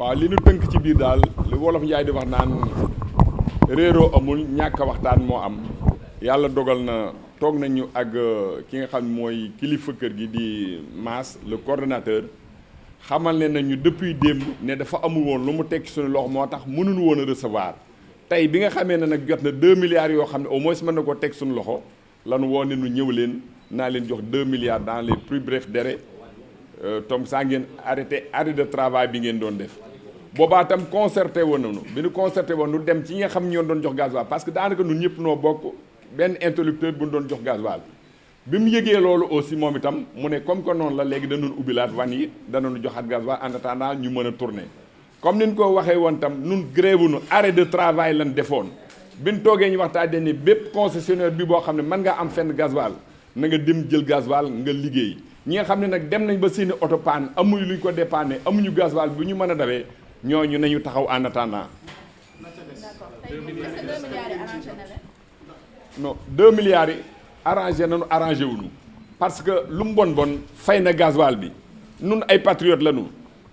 waaw li nu tënk ci biir daal li wolof Njaay di wax naan réeroo amul ñàkk a waxtaan moo am yàlla dogal na toog nañu ak ki nga xam mooy kilifa kër gi di Mass le coordonnateur xamal ne nañu depuis démb ne dafa amul woon lu mu teg ci suñu loxo moo tax mënuñu woon a recevoir tey bi nga xamee ne nag jot na 2 milliards yoo xam ne au moins mën na koo teg suñu loxo lanu woo ne nu ñëw leen naa leen jox 2 milliards dans les plus brefs délais tom saa ngeen arrêt de travail bi ngeen doon def boobaa tam concerté woon nañu bi ñu concerté woon nu dem ci ñi nga xam ñoo doon jox gasoil parce que daanaka ñun ñëpp noo bokk benn interlocuteur bu ñu doon jox gasoil bi mu yëgee loolu aussi moom itam mu ne comme que noonu la léegi danoon ubbilaat van yi danoonu joxaat gasoil en attendant ñu mën a tourner comme ni ñu ko waxee woon tam nun grève nu arrêt de travail lan defoon bi ñu toogee ñu waxtaanee ni bépp concessionnaire bi boo xam ne mën ngaa am fenn gasoil na nga dem jël gasoil nga liggéey ñi nga xam ne nag dem nañ ba seeni oto panne amuñu luñ ko dépanner amuñu gasoil bu ñu mën a dawee ñooñu nañu taxaw en attendant. non 2 milliards yi arrangé nañu arrangé wuñu parce que lu mu bon fay na gasoil bi nun ay patriotes lañu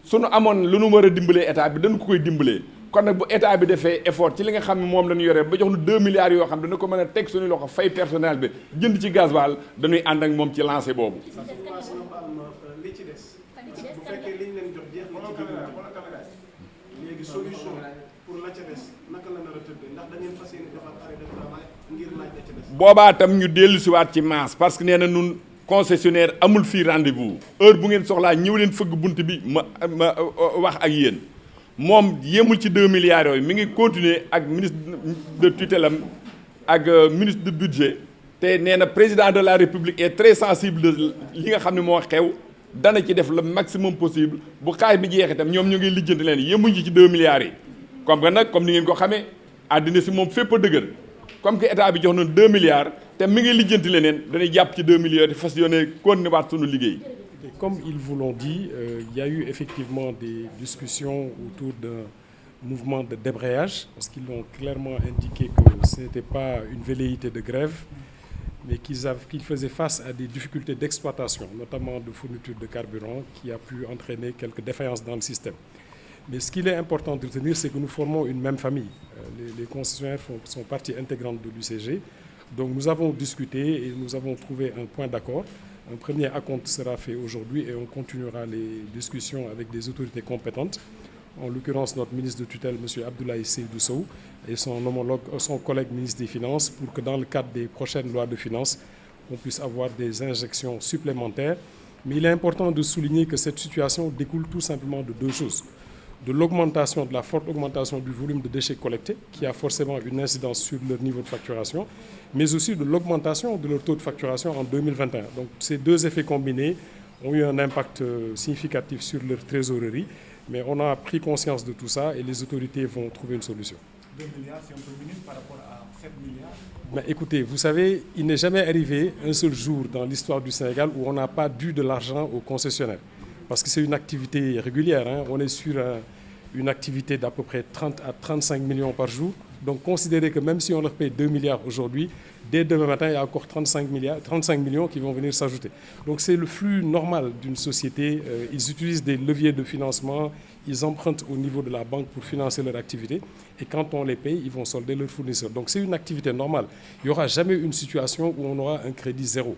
suñu amoon lu nu war a dimbalee état bi dañu ko koy dimbalee kon nag bu état bi defee effort ci li nga xam ne moom la ñu yoree ba jox nu 2 milliards yoo xam dana ko mën a teg suñu loxo fay personnel bi jënd ci gasoil dañuy ànd ak moom ci lancé boobu. li ci des bu fekkee liñ leen jox jeex na ci léegi solution pour la ca des naka la nar a tëddee ndax da ngeen fas yéene defar arrêt de travail ngir laaj la ca des. boobaa tam ñu dellusiwaat ci Mass parce que nee na nun concessionnaire amul fii rendez-vous heure bu ngeen soxlaa ñëw leen fëgg bunt bi ma wax ak yéen moom yemul ci 2 milliards yooyu mi ngi continuer ak ministre de tutelle am ak ministre de budget te nee na président de la république est très sensible de li nga xam ne moo xew dana ci def le maximum possible bu xaay bi jeexee itam ñoom ñu ngi lijjanti leen yemuñ ci 2 milliards yi comme que nag comme ni ngeen ko xamee àddina si moom fépp a dëgër comme que état bi jox na 2 milliards te mi ngi lijjanti leneen dañuy jàpp ci 2 milliards te fas yéene continuer waat sunu liggéey. Comme ils vous l'ont dit, il y a eu effectivement des discussions autour d'un mouvement de débrayage, parce qu'ils ont clairement indiqué que ce n'était pas une velléité de grève, mais qu'ils faisaient face à des difficultés d'exploitation, notamment de fourniture de carburant, qui a pu entraîner quelques défaillances dans le système. Mais ce qu'il est important de retenir, c'est que nous formons une même famille. Les concessionnaires sont partie intégrante de l'UCG. Donc nous avons discuté et nous avons trouvé un point d'accord. Un premier acompte sera fait aujourd'hui et on continuera les discussions avec des autorités compétentes, en l'occurrence notre ministre de tutelle, M. Abdoulaye Seydou Sow, et son collègue ministre des Finances, pour que dans le cadre des prochaines lois de finances, on puisse avoir des injections supplémentaires. Mais il est important de souligner que cette situation découle tout simplement de 2 choses. De l'augmentation, de la forte augmentation du volume de déchets collectés, qui a forcément une incidence sur leur niveau de facturation, mais aussi de l'augmentation de leur taux de facturation en 2021. Donc ces 2 effets combinés ont eu un impact significatif sur leur trésorerie, mais on a pris conscience de tout ça et les autorités vont trouver une solution. 2 milliards, c'est un peu minime par rapport à 7 milliards. Mais écoutez, vous savez, il n'est jamais arrivé un seul jour dans l'histoire du Sénégal où on n'a pas dû de l'argent aux concessionnaires. Parce que c'est une activité régulière, hein. On est sur une activité d'à peu près 30 à 35 millions par jour. Donc considérez que même si on leur paye 2 milliards aujourd'hui, dès demain matin, il y a encore 35 millions qui vont venir s'ajouter. Donc c'est le flux normal d'une société. Ils utilisent des leviers de financement, ils empruntent au niveau de la banque pour financer leur activité. Et quand on les paye, ils vont solder leurs fournisseurs. Donc c'est une activité normale. Il n'y aura jamais une situation où on aura un crédit zéro.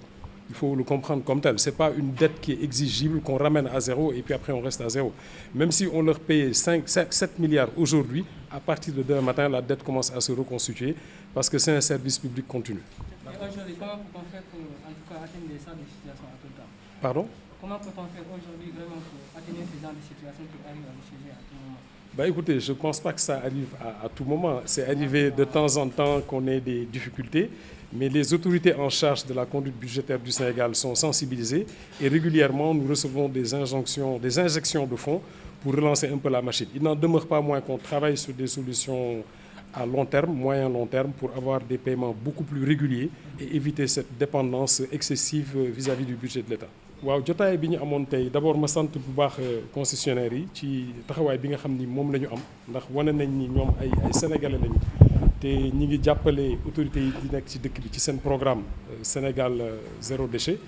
Il faut le comprendre comme tel. Ce n'est pas une dette qui est exigible, qu'on ramène à zéro et puis après on reste à zéro. Même si on leur paye 7 milliards aujourd'hui, à partir de demain matin, la dette commence à se reconstituer parce que c'est un service public continu. Aujourd'hui, comment peut-on faire pour en tout cas atteindre ça des situations à tout temps? Pardon? Comment peut-on faire aujourd'hui vraiment pour atteindre ce genre de situation qui arrive à l'UCG à tout moment? Écoutez, je ne pense pas que ça arrive à tout moment. C'est arrivé de temps en temps qu'on ait des difficultés, mais les autorités en charge de la conduite budgétaire du Sénégal sont sensibilisées et régulièrement nous recevons des injections de fonds pour relancer un peu la machine. Il n'en demeure pas moins qu'on travaille sur des solutions à long terme, moyen long terme, pour avoir des paiements beaucoup plus réguliers et éviter cette dépendance excessive vis-à-vis du budget de l'État. waaw jotaay bi ñu amoon tey d'abord ma sant bu baax concessionnaires yi ci taxawaay bi nga xam ni moom la ñu am ndax wane nañ ni ñoom ay sénégalais lañu te ñi ngi jàppale autorités yi di nekk ci dëkk bi ci seen programme Sénégal zéro déchet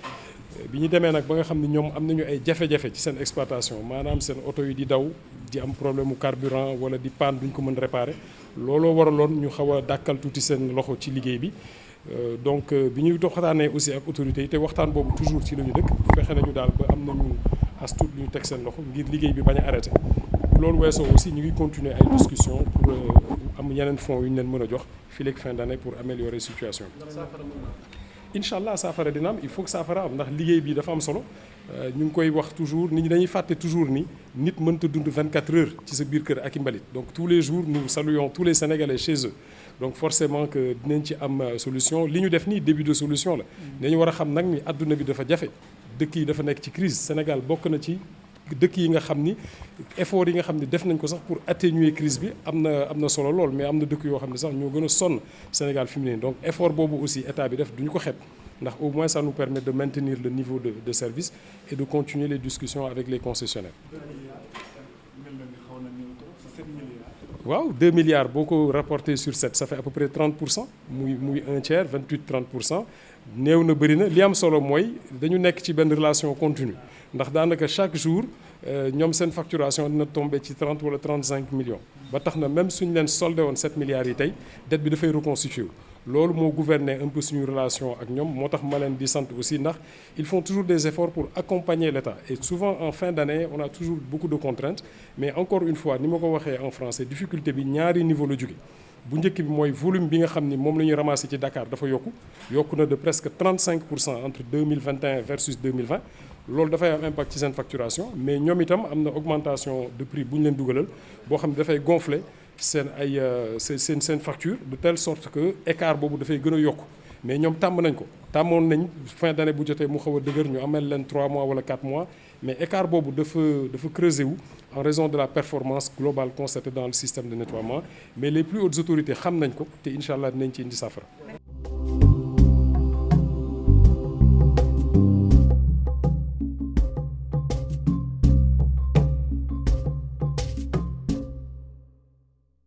bi ñu demee nag ba nga xam ne ñoom am nañu ay jafe-jafe ci seen exploitation maanaam seen oto yi di daw di am problème mu carburant wala di panne duñ ko mën réparer looloo waraloon ñu xaw a dàkkal tuuti seen loxo ci liggéey bi. Donc bi ñuy waxtaanee aussi ak autorités yi te waxtaan boobu toujours ci la ñu dëkk fexe nañu daal ba am nañu as tuut lu ñu teg seen loxo ngir liggéey bi bañ a arrêté loolu weesoo aussi ñu ngi continuer ay discussions pour am yeneen fonds yu ñu leen mën a jox fii léegi fin d'année pour améliorer situation bi. incha allah saafara dina am il faut que saafara am ndax liggéey bi dafa am solo ñu ngi koy wax toujours nit ñi dañuy fàtte toujours ni nit mënta dund 24 heures ci sa biir kër ak i mbalit donc tous les jours nous saluons tous les Sénégalais chez eux. Donc forcément que dinañ ci am solution li ñu def nii début de solution la dañu war a xam nag ni àdduna bi dafa jafe dëkk yi dafa nekk ci crise Sénégal bokk na ci dëkk yi nga xam ni effort yi nga xam ni def nañ ko sax pour atténuer crise bi am na solo lool mais am na dëkk yoo xam ne sax ñoo gën a sonn Sénégal fi mu ne donc effort boobu aussi état bi def duñu ko xeeb ndax au moins ça nous permet de maintenir le niveau de service et de continuer les discussions avec les concessionnaires. waaw 2 milliards boo ko rapporté sur 7 ça fait à peu près 30% muy un tiers 28-30% néew na bëri na li am solo mooy dañu nekk ci benn relation continue ndax daanaka chaque jour ñoom seen facturation dina tombé ci 30 wala 35 millions ba tax na même suñu leen soldé woon 7 milliards yi tey dette bi dafay reconstituer loolu moo gouverner un peu suñu relation ak ñoom moo tax ma leen di sant aussi ndax ils font toujours des efforts pour accompagner l'État et souvent en fin d'année on a toujours beaucoup de contraintes mais encore une fois ni ma ko waxee en français difficulté bi ñaari niveau la jóge bu njëkk bi mooy volume bi nga xam ni moom la ñuy ramasser ci Dakar dafa yokku na de presque 35% entre 2021 versus 2020 loolu dafay am impact ci seen facturation mais ñoom itam am na augmentation de prix bu ñu leen dugalal boo xam ne dafay gonfler seen ay seen facture de telle sorte que écart boobu dafay gën a yokku mais ñoom tàmm nañ ko tàmmoon nañ fin d'année bu jotee mu xaw a dëgër ñu amel leen 3 mois wala 4 mois mais écart boobu dafa creuser wu en raison de la performance globale constatée dans le système de nettoiement mais les plus hautes autorités xam nañ ko te incha allah dinañ ci indi saafara.